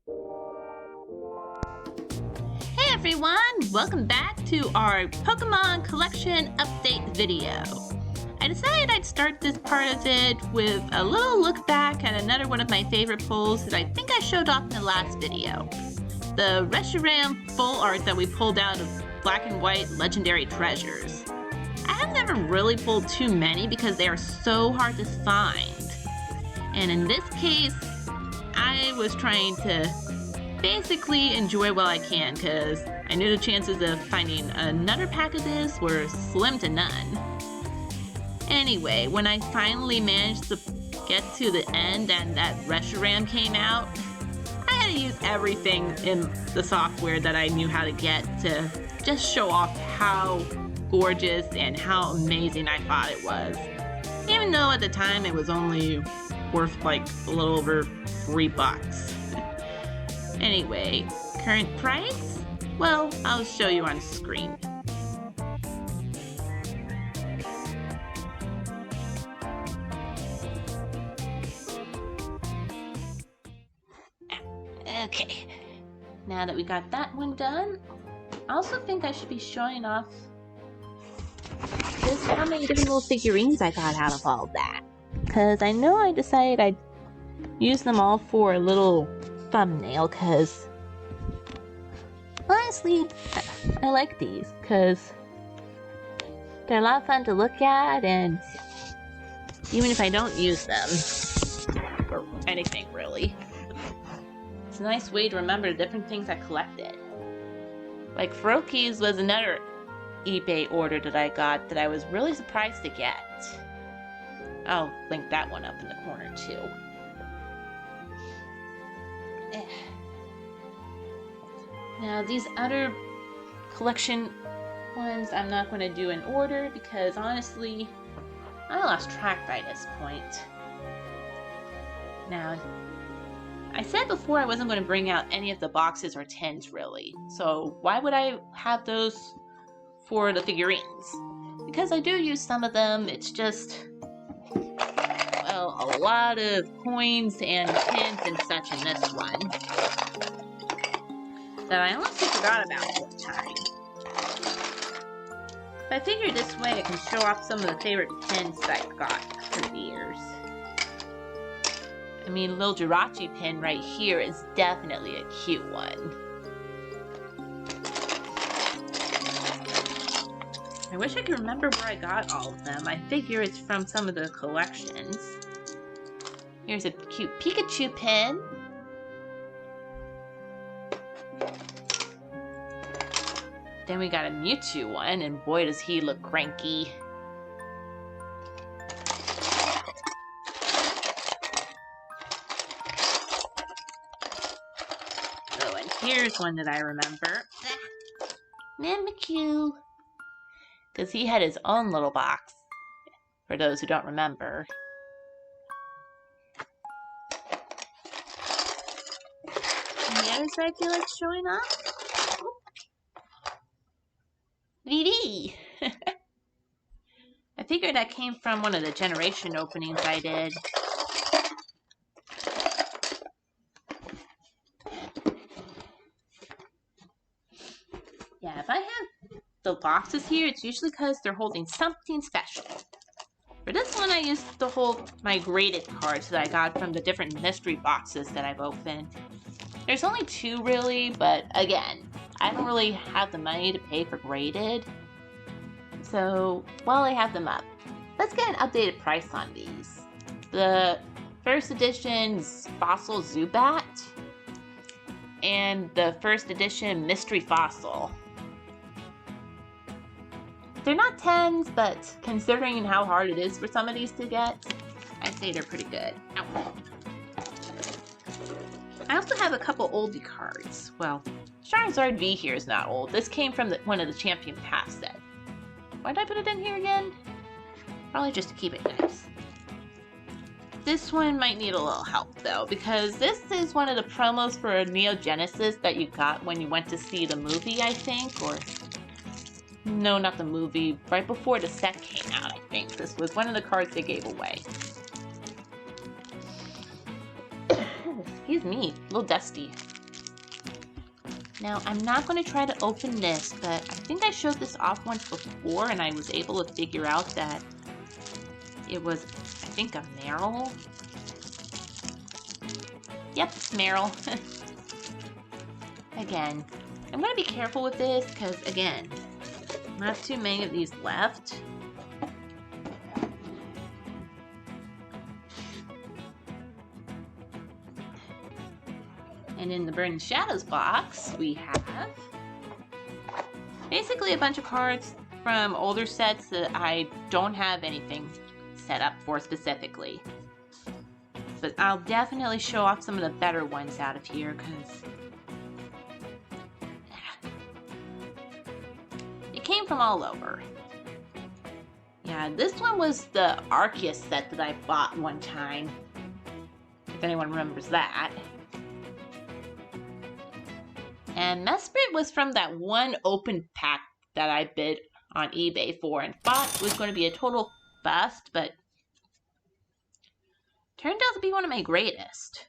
Hey everyone! Welcome back to our Pokemon collection update video. I decided I'd start this part of it with a little look back at another one of my favorite pulls that I think I showed off in the last video. The Reshiram full art that we pulled out of Black and White Legendary Treasures. I have never really pulled too many because they are so hard to find. And in this case, I was trying to basically enjoy while I can because I knew the chances of finding another pack of this were slim to none. Anyway, when I finally managed to get to the end and that Reshiram came out, I had to use everything in the software that I knew how to get to just show off how gorgeous and how amazing I thought it was. Even though at the time it was only worth like a little over $3. Anyway, current price? Well, I'll show you on screen. Okay, now that we got that one done, I also think I should be showing off just how many different little figurines I got out of all of that. Because I know I decided I'd use them all for a little thumbnail, because honestly, I like these, because they're a lot of fun to look at, and even if I don't use them for anything really, it's a nice way to remember the different things I collected. Like Feroki's was another eBay order that I got that I was really surprised to get. I'll link that one up in the corner too. Now these other collection ones I'm not going to do in order because honestly I lost track by this point. Now I said before I wasn't going to bring out any of the boxes or tins really, so why would I have those for the figurines? Because I do use some of them, it's just, well, a lot of coins and pins and such in this one that I honestly forgot about at the time. But I figured this way I can show off some of the favorite pins that I've got through the years. I mean, little Jirachi pin right here is definitely a cute one. I wish I could remember where I got all of them. I figure it's from some of the collections. Here's a cute Pikachu pin. Then we got a Mewtwo one, and boy does he look cranky. Oh, and here's one that I remember. Mimikyu. Because he had his own little box, for those who don't remember. Any others I feel like showing off? VD! I figured that came from one of the generation openings I did. Yeah, if I have the boxes here, it's usually because they're holding something special. For this one, I used to hold my graded cards that I got from the different mystery boxes that I've opened. There's only 2 really, but again, I don't really have the money to pay for graded. So while I have them up, let's get an updated price on these. The first edition Fossil Zubat and the first edition Mystery Fossil. They're not 10s, but considering how hard it is for some of these to get, I'd say they're pretty good. Ow. I also have a couple oldie cards. Well, Charizard V here is not old. This came from one of the Champion Pass set. Why did I put it in here again? Probably just to keep it nice. This one might need a little help though, because this is one of the promos for Neo Genesis that you got when you went to see the movie, I think, or no, not the movie, right before the set came out, I think. This was one of the cards they gave away. Excuse me, a little dusty. Now, I'm not going to try to open this, but I think I showed this off once before and I was able to figure out that it was, I think, a Meryl. Yep, Meryl. Again, I'm going to be careful with this because, again, not too many of these left. And in the Burning Shadows box, we have basically a bunch of cards from older sets that I don't have anything set up for specifically. But I'll definitely show off some of the better ones out of here because it came from all over. Yeah, this one was the Arceus set that I bought one time, if anyone remembers that. And Mesprit was from that one open pack that I bid on eBay for and thought was going to be a total bust, but turned out to be one of my greatest.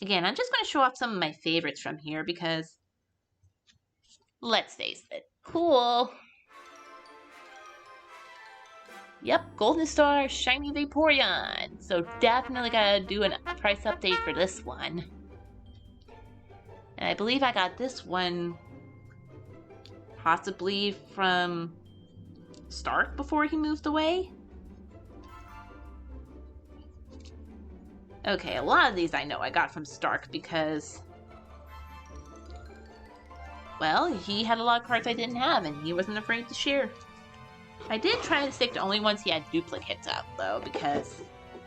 Again, I'm just going to show off some of my favorites from here because, let's face it, cool. Yep, Golden Star Shiny Vaporeon. So definitely gotta do a price update for this one. And I believe I got this one possibly from Stark before he moved away. Okay, a lot of these I know I got from Stark because, well, he had a lot of cards I didn't have and he wasn't afraid to share. I did try to stick to only ones he had duplicates of, though, because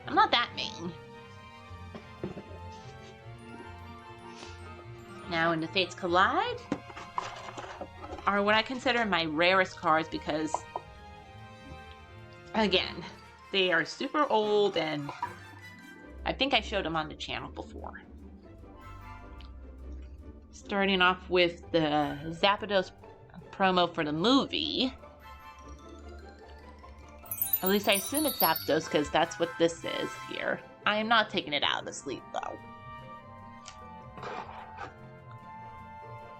I'm not that mean. Now, in the Fates Collide are what I consider my rarest cards because, again, they are super old and I think I showed them on the channel before. Starting off with the Zapdos promo for the movie. At least I assume it's Zapdos because that's what this is here. I am not taking it out of the sleeve though.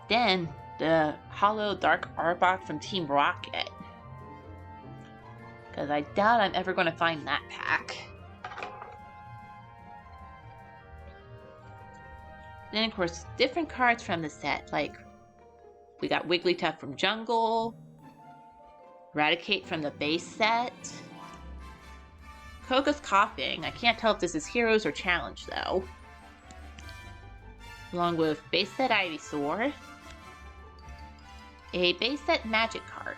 Then the Hollow Dark Arbok from Team Rocket. Because I doubt I'm ever going to find that pack. Then of course different cards from the set, like we got Wigglytuff from Jungle, Eradicate from the base set, Koga's Coughing. I can't tell if this is Heroes or Challenge though. Along with base set Ivysaur, a base set Magikarp,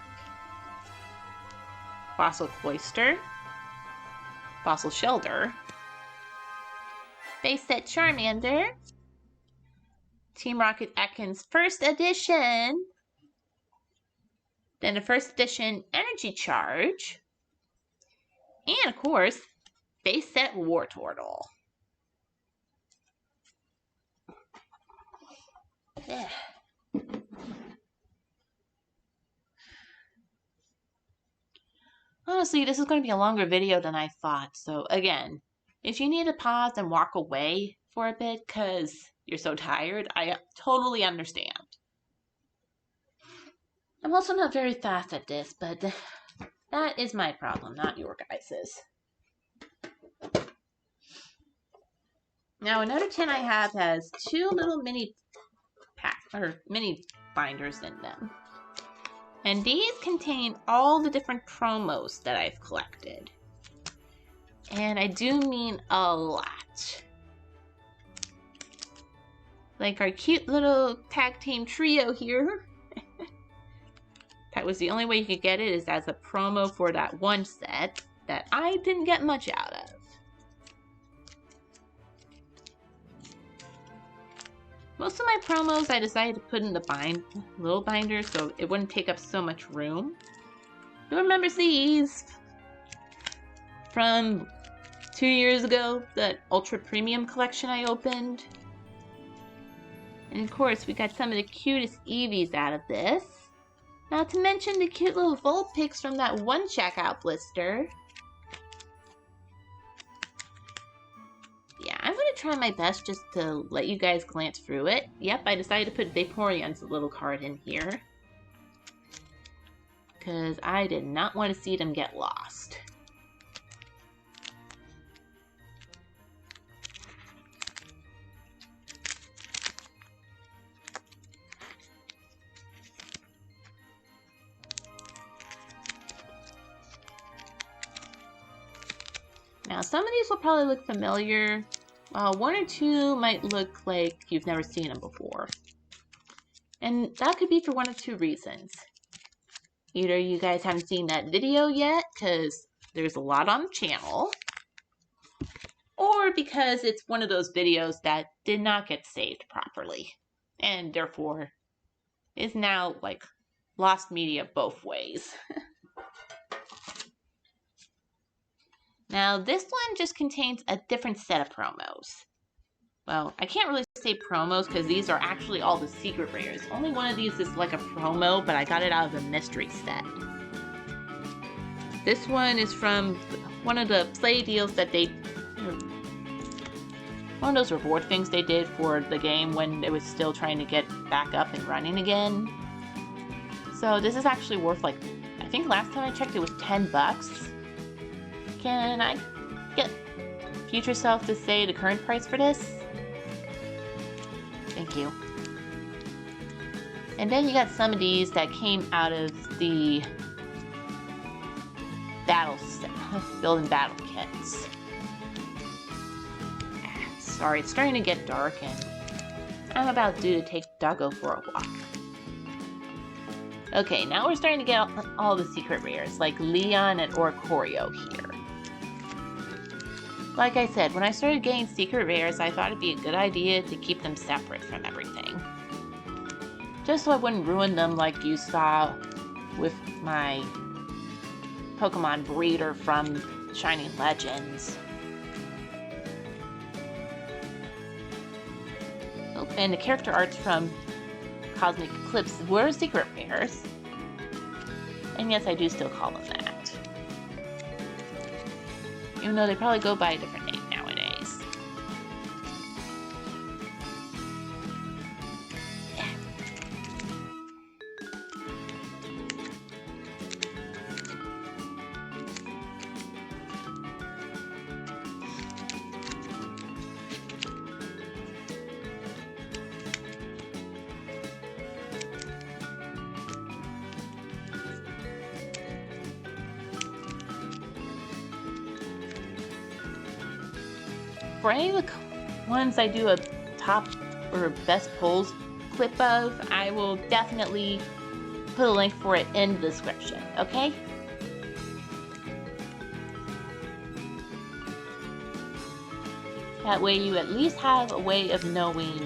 Fossil Cloyster, Fossil Shelter, base set Charmander, Team Rocket Ekans First Edition, then a First Edition Energy Charge, and of course, base set Wartortle. Yeah. Honestly, this is going to be a longer video than I thought, so again, if you need to pause and walk away for a bit because you're so tired, I totally understand. I'm also not very fast at this, but that is my problem, not your guys's. Now, another tin I have has two little mini binders in them. And these contain all the different promos that I've collected. And I do mean a lot. Like our cute little tag team trio here. That was the only way you could get it, is as a promo for that one set that I didn't get much out of. Most of my promos I decided to put in the little binder so it wouldn't take up so much room. Who remembers these? From 2 years ago, that Ultra Premium collection I opened. And of course, we got some of the cutest Eevees out of this. Not to mention the cute little Vulpix from that one checkout blister. Yeah, I'm going to try my best just to let you guys glance through it. Yep, I decided to put Vaporeon's little card in here. Because I did not want to see them get lost. Now, some of these will probably look familiar. One or two might look like you've never seen them before. And that could be for one of two reasons. Either you guys haven't seen that video yet, because there's a lot on the channel, or because it's one of those videos that did not get saved properly, and therefore is now like lost media both ways. Now, this one just contains a different set of promos. Well, I can't really say promos because these are actually all the secret rares. Only one of these is like a promo, but I got it out of a mystery set. This one is from one of the play deals that they... one of those reward things they did for the game when it was still trying to get back up and running again. So this is actually worth like... I think last time I checked it was 10 bucks. Can I get Future Self to say the current price for this? Thank you. And then you got some of these that came out of the battle set, building battle kits. Sorry, it's starting to get dark and I'm about due to take Doggo for a walk. Okay, now we're starting to get all the secret rares, like Leon and Oricorio here. Like I said, when I started getting secret rares, I thought it'd be a good idea to keep them separate from everything. Just so I wouldn't ruin them like you saw with my Pokemon breeder from Shining Legends. Oh, and the character arts from Cosmic Eclipse were secret rares. And yes, I do still call them that. Even though they probably go by a different name nowadays. Yeah. For any of the ones I do a top or best pulls clip of, I will definitely put a link for it in the description, okay? That way you at least have a way of knowing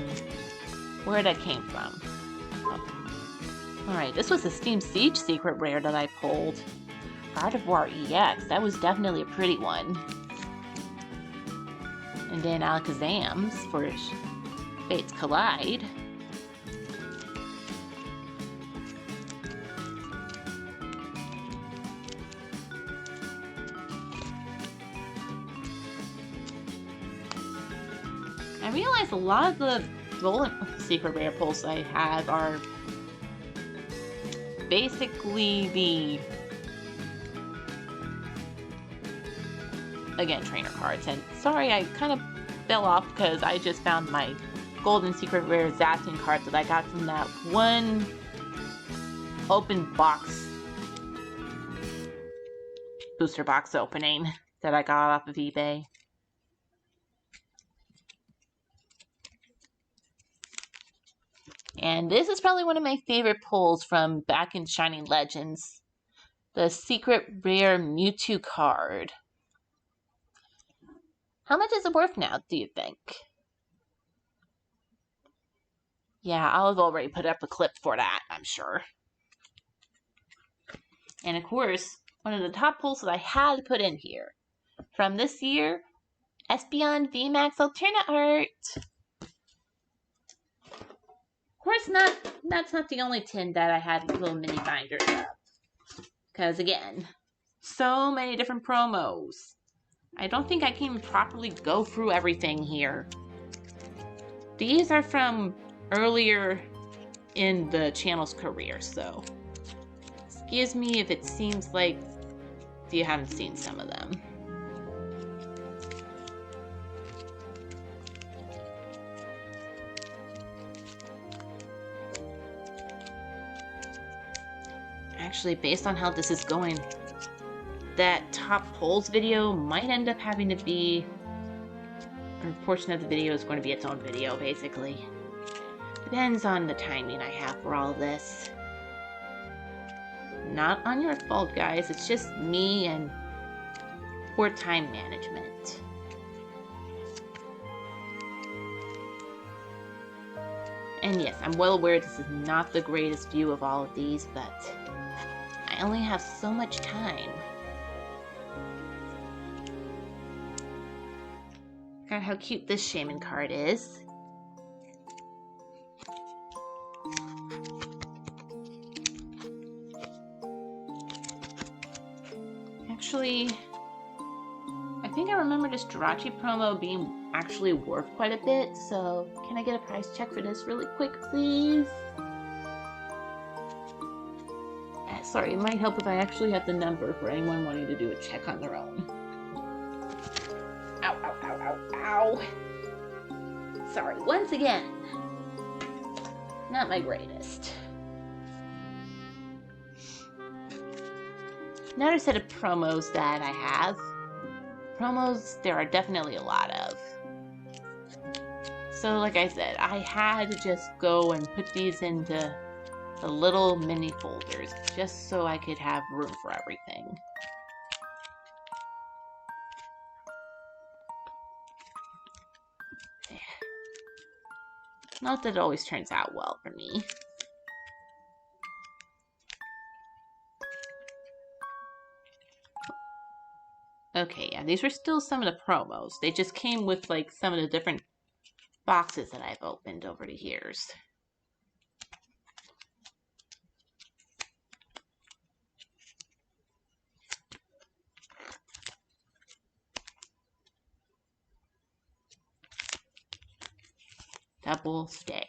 where that came from. Oh. Alright, this was the Steam Siege secret rare that I pulled. Gardevoir EX, that was definitely a pretty one. And then Alakazam's for Fates Collide. I realize a lot of the Golden secret rare pulls I have are basically the, again, trainer cards. And sorry, I kind of fell off because I just found my golden secret rare Zacian card that I got from that one open box, booster box opening that I got off of eBay. And this is probably one of my favorite pulls from back in Shining Legends. The secret rare Mewtwo card. How much is it worth now, do you think? Yeah, I'll have already put up a clip for that, I'm sure. And of course, one of the top pulls that I had to put in here. From this year, Espeon VMAX Alternate Art. Of course, that's not the only tin that I had little mini binders of. Because again, so many different promos. I don't think I can properly go through everything here. These are from earlier in the channel's career, so excuse me if it seems like you haven't seen some of them. Actually, based on how this is going, that top polls video might end up having to be, or a portion of the video is going to be its own video, basically. Depends on the timing I have for all this. Not on your fault, guys. It's just me and poor time management. And yes, I'm well aware this is not the greatest view of all of these, but I only have so much time. God, how cute this shaman card is. Actually, I think I remember this Jirachi promo being actually worth quite a bit, so can I get a price check for this really quick, please? Sorry, it might help if I actually have the number for anyone wanting to do a check on their own. Ow, ow, ow, ow, ow. Sorry, once again. Not my greatest. Another set of promos that I have. Promos, there are definitely a lot of. So like I said, I had to just go and put these into the little mini folders just so I could have room for everything. Not that it always turns out well for me. Okay, yeah, these were still some of the promos. They just came with like some of the different boxes that I've opened over the years. Double stay.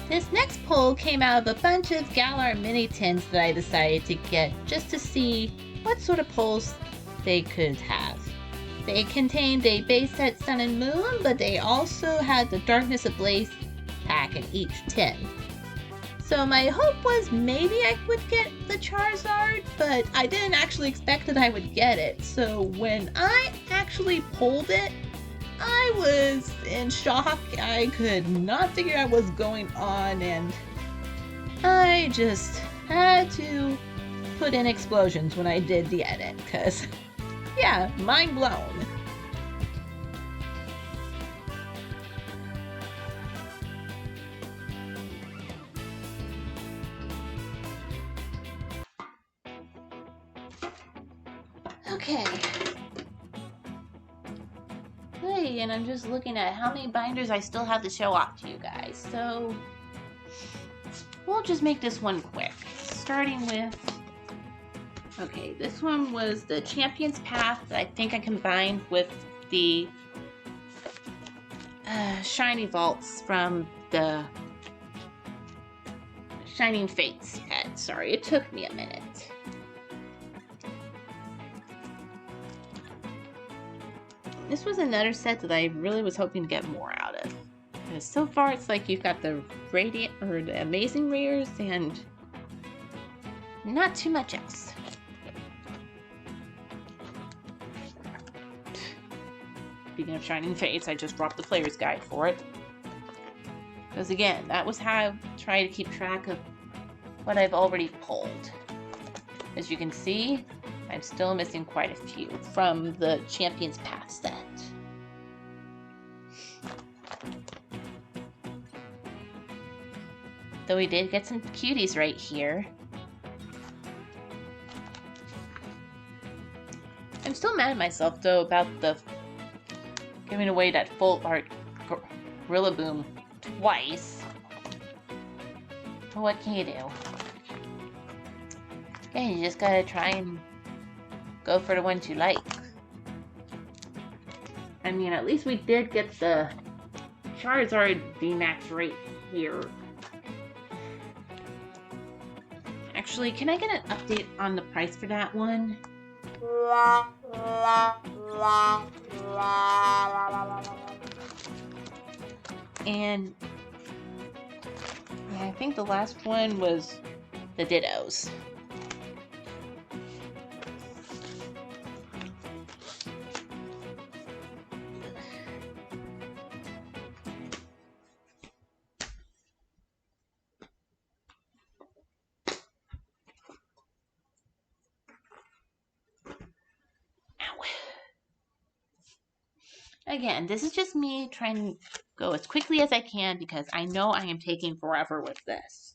This next poll came out of a bunch of Galar mini tins that I decided to get just to see what sort of polls they could have. They contained a base set Sun and Moon, but they also had the Darkness Ablaze pack in each tin. So my hope was maybe I would get the Charizard, but I didn't actually expect that I would get it. So when I actually pulled it, I was in shock. I could not figure out what was going on, and I just had to put in explosions when I did the edit, because, yeah, mind blown. Okay. Hey, and I'm just looking at how many binders I still have to show off to you guys. So, we'll just make this one quick. Starting with, okay, this one was the Champion's Path that I think I combined with the Shiny Vaults from the Shining Fates set. Sorry, it took me a minute. This was another set that I really was hoping to get more out of. Because so far it's like you've got the Radiant or the Amazing Rares and not too much else. Speaking of Shining Fates, I just dropped the player's guide for it. Because again, that was how I try to keep track of what I've already pulled. As you can see, I'm still missing quite a few from the Champions Path set. Though we did get some cuties right here. I'm still mad at myself though about the giving away that full art Rillaboom twice. But what can you do? Yeah, you just gotta try and go for the ones you like. I mean, at least we did get the Charizard VMAX right here. Actually, can I get an update on the price for that one? And yeah, I think the last one was the Dittos. Again, this is just me trying to go as quickly as I can because I know I am taking forever with this.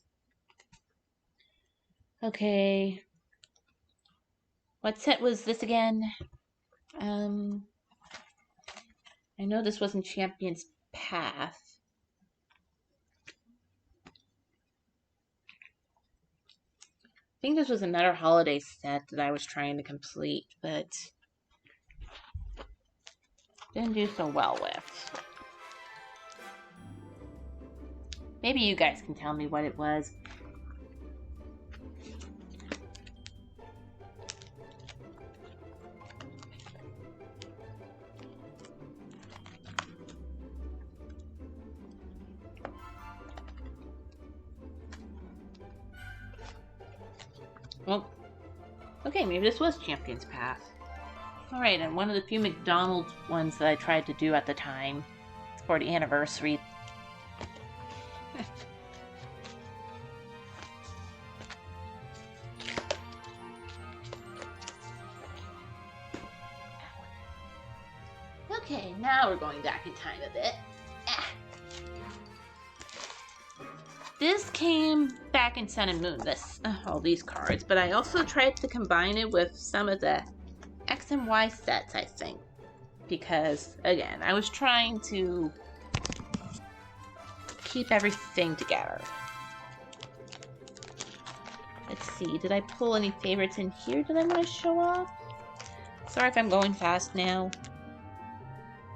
Okay. What set was this again? I know this wasn't Champion's Path. I think this was another holiday set that I was trying to complete, but didn't do so well with. Maybe you guys can tell me what it was. Well, okay, maybe this was Champion's Path. Alright, and one of the few McDonald's ones that I tried to do at the time for the anniversary. Okay, now we're going back in time a bit. This came back in Sun and Moon, all these cards, but I also tried to combine it with some of the X and Y sets, I think. Because, again, I was trying to keep everything together. Let's see, did I pull any favorites in here that I want to show off? Sorry if I'm going fast now.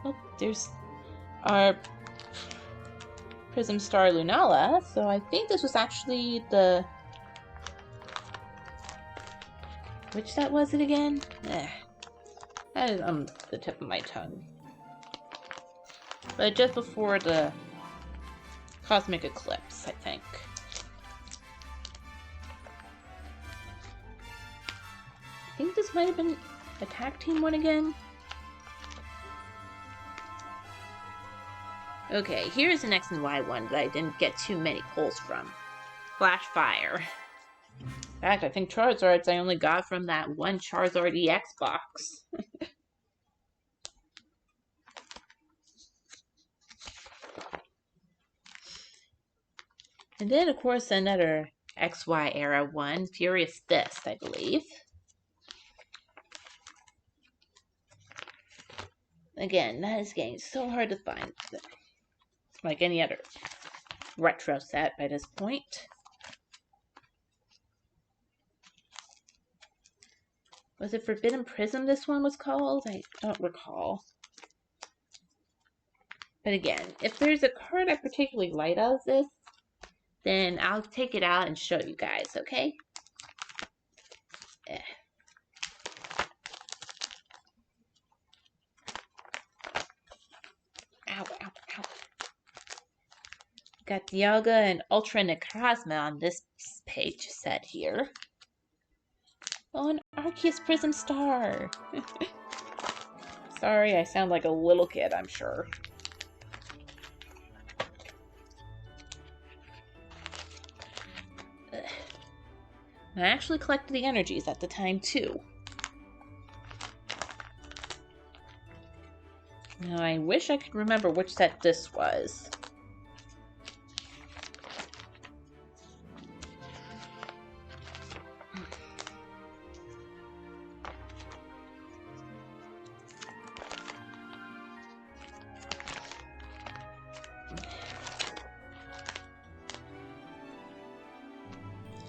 Oh, there's our Prism Star Lunala, so I think this was actually the... Which set was it again? That is on the tip of my tongue. But just before the Cosmic Eclipse, I think. I think this might have been a tag team one again. Okay, here's an X and Y one that I didn't get too many pulls from. Flash Fire. In fact, I think Charizards I only got from that one Charizard EX box. And then, of course, another XY era one, Furious Fist, I believe. Again, that is getting so hard to find. Like any other retro set by this point. Was it Forbidden Prism this one was called? I don't recall. But again, if there's a card I particularly like out of this, then I'll take it out and show you guys, okay? Ow, ow, ow. Got Dialga and Ultra Necrozma on this page set here. Oh, an Arceus Prism Star! Sorry, I sound like a little kid, I'm sure. I actually collected the energies at the time, too. Now, I wish I could remember which set this was.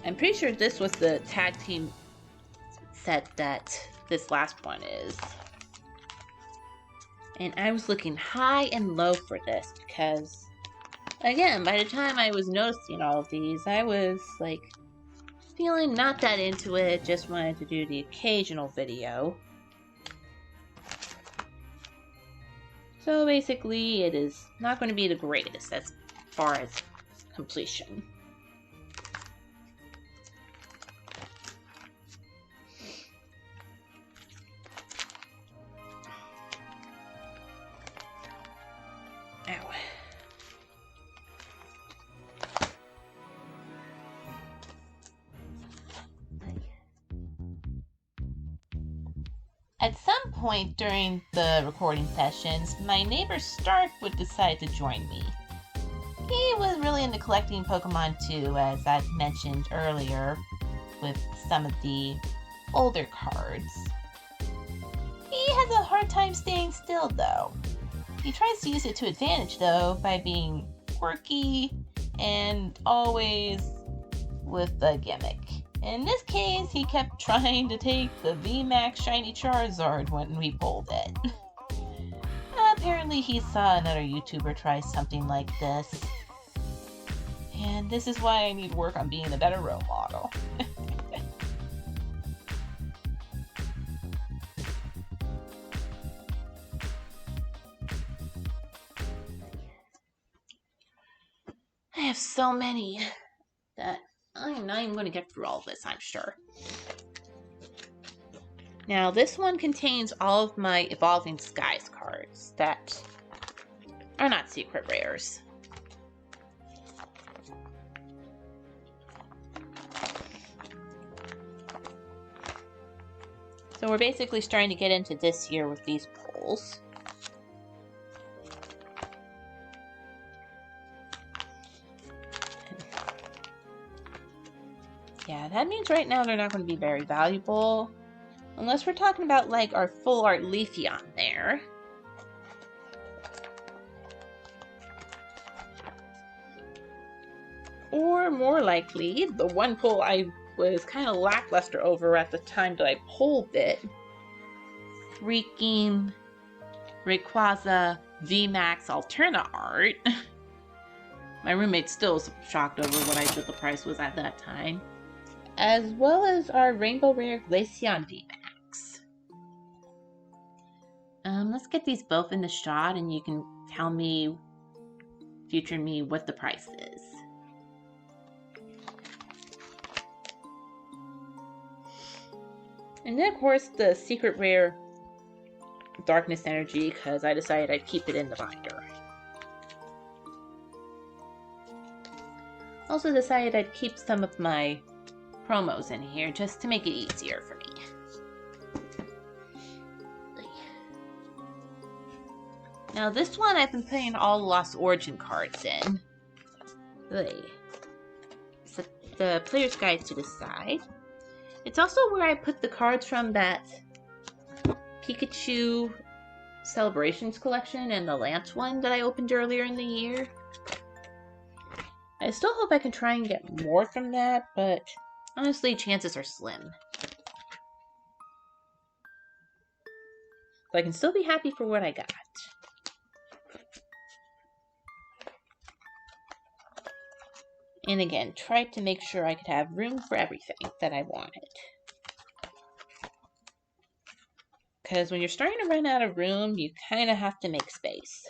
I'm pretty sure this was the tag team set that this last one is. And I was looking high and low for this because, again, by the time I was noticing all of these, I was like feeling not that into it, just wanted to do the occasional video. So basically, it is not going to be the greatest as far as completion. Ow. At some point during the recording sessions, my neighbor Stark would decide to join me. He was really into collecting Pokemon too, as I've mentioned earlier, with some of the older cards. He has a hard time staying still though. He tries to use it to advantage though by being quirky and always with a gimmick. In this case, he kept trying to take the VMAX Shiny Charizard when we pulled it. Apparently he saw another YouTuber try something like this. And this is why I need to work on being a better role model. I have so many that I'm not even going to get through all of this, I'm sure. Now, this one contains all of my Evolving Skies cards that are not secret rares. So we're basically starting to get into this year with these pulls. Yeah, that means right now they're not going to be very valuable. Unless we're talking about, like, our full art Leafeon there. Or more likely, the one pull I was kind of lackluster over at the time that I pulled it. Freaking Rayquaza VMAX Alterna art. My roommate still is shocked over what I thought the price was at that time. As well as our Rainbow Rare Glaceon VMAX. Let's get these both in the shot and you can tell me, future me, what the price is. And then of course the secret rare Darkness Energy, because I decided I'd keep it in the binder. Also decided I'd keep some of my promos in here just to make it easier for me. Now this one I've been putting all the Lost Origin cards in. So the player's guide to the side. It's also where I put the cards from that Pikachu Celebrations collection and the Lance one that I opened earlier in the year. I still hope I can try and get more from that, but honestly, chances are slim. But I can still be happy for what I got. And again, tried to make sure I could have room for everything that I wanted. Because when you're starting to run out of room, you kind of have to make space.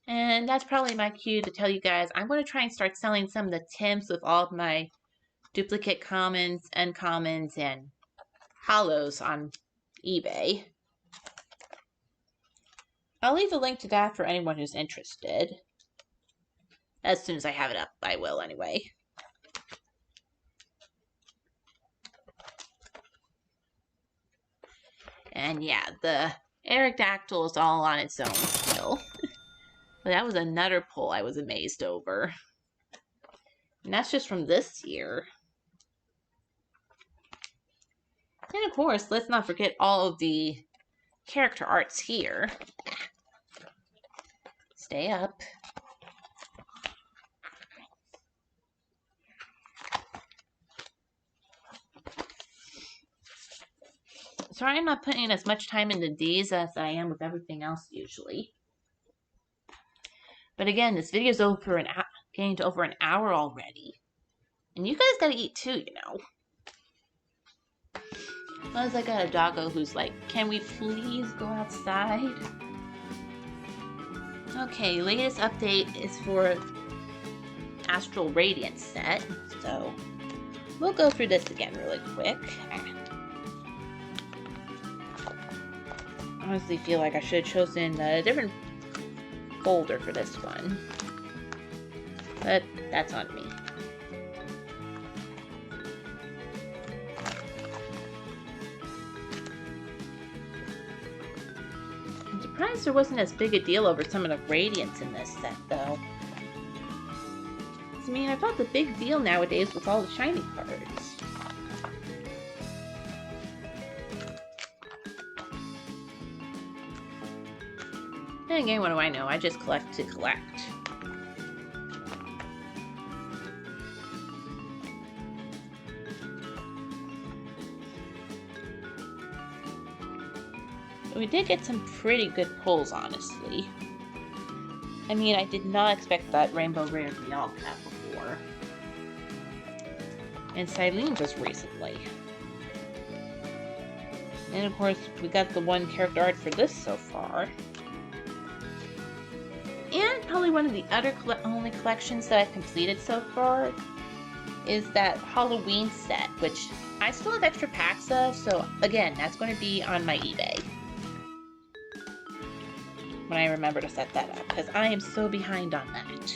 And that's probably my cue to tell you guys, I'm going to try and start selling some of the Tims with all of my duplicate commons, uncommons, and hollows on eBay. I'll leave a link to that for anyone who's interested. As soon as I have it up, I will anyway. And yeah, the Aerodactyl is all on its own still. But that was another pull I was amazed over. And that's just from this year. And of course, let's not forget all of the character arts here. Stay up. Sorry I'm not putting as much time into these as I am with everything else usually. But again, this video is getting to over an hour already. And you guys gotta eat too, you know. Plus I got a doggo who's like, can we please go outside? Okay, latest update is for Astral Radiance set. So we'll go through this again really quick. I honestly feel like I should have chosen a different folder for this one. But that's on me. I'm surprised there wasn't as big a deal over some of the Radiance in this set, though. I mean, I thought the big deal nowadays was all the shiny cards. And again, what do I know? I just collect to collect. But we did get some pretty good pulls, honestly. I mean, I did not expect that Rainbow Rare to be all that before. And Silene just recently. And of course, we got the one character art for this so far. And probably one of the other only collections that I've completed so far is that Halloween set, which I still have extra packs of, so again, that's going to be on my eBay. When I remember to set that up, because I am so behind on that.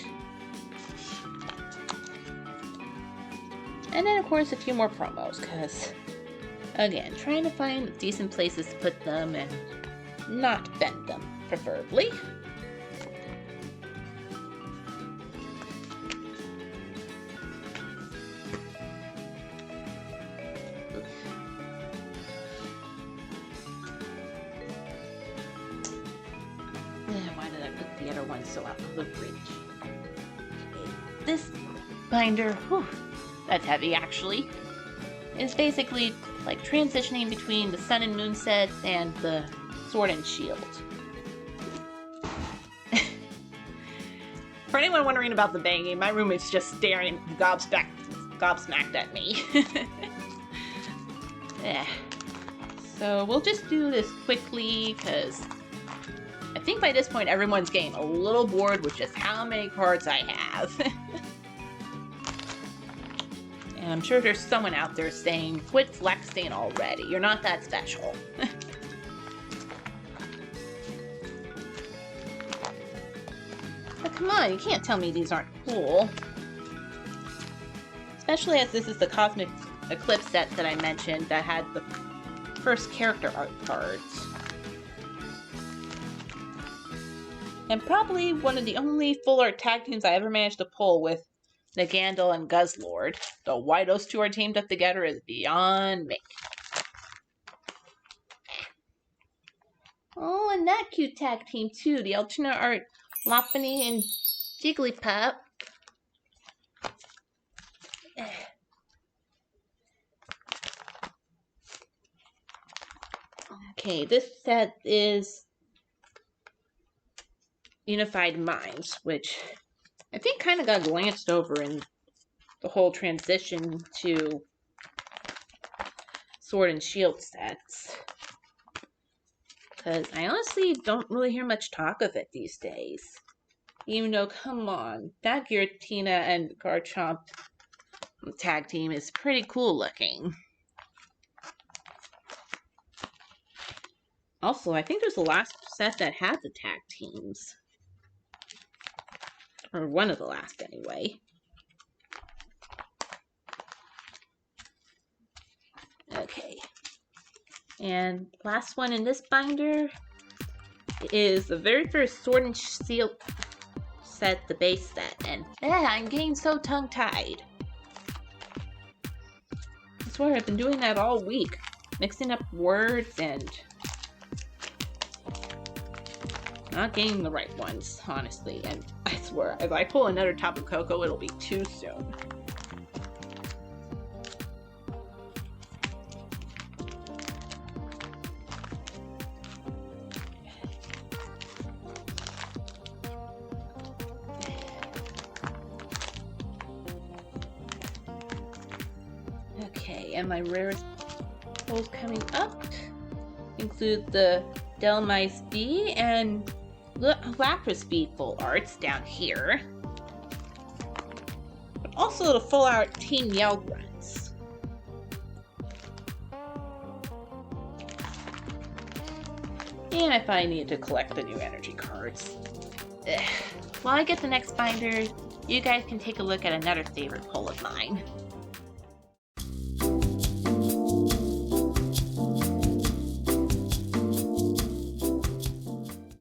And then, of course, a few more promos, because, again, trying to find decent places to put them and not bend them, preferably. Why did I put the other one so out of the bridge? Okay. This binder, whew, that's heavy actually, is basically like transitioning between the Sun and Moon sets and the Sword and Shield. For anyone wondering about the banging, my roommate's just staring gobsmacked at me. Yeah. So we'll just do this quickly because I think by this point everyone's getting a little bored with just how many cards I have. And I'm sure there's someone out there saying, quit flexing already, you're not that special. But come on, you can't tell me these aren't cool. Especially as this is the Cosmic Eclipse set that I mentioned that had the first character art cards. And probably one of the only full art tag teams I ever managed to pull with Nagandal and Guzzlord. Though why those two are teamed up together is beyond me. Oh, and that cute tag team too. The alternate art Lopunny and Jigglypuff. Okay, this set is Unified Minds, which I think kind of got glanced over in the whole transition to Sword and Shield sets. Because I honestly don't really hear much talk of it these days. Even though, come on, that Giratina and Garchomp tag team is pretty cool looking. Also, I think there's the last set that had the tag teams. Or one of the last, anyway. Okay. And last one in this binder is the very first Sword and Shield set, the base set. And I'm getting so tongue-tied. I swear I've been doing that all week. Mixing up words and not getting the right ones, honestly. And I swear, if I pull another Tapu Koko, it'll be too soon. Okay, and my rarest pulls coming up include the Delmise B and Lapras B full arts down here, but also the full art Team Yell runs. And I finally need to collect the new energy cards. While I get the next binder, you guys can take a look at another favorite pull of mine.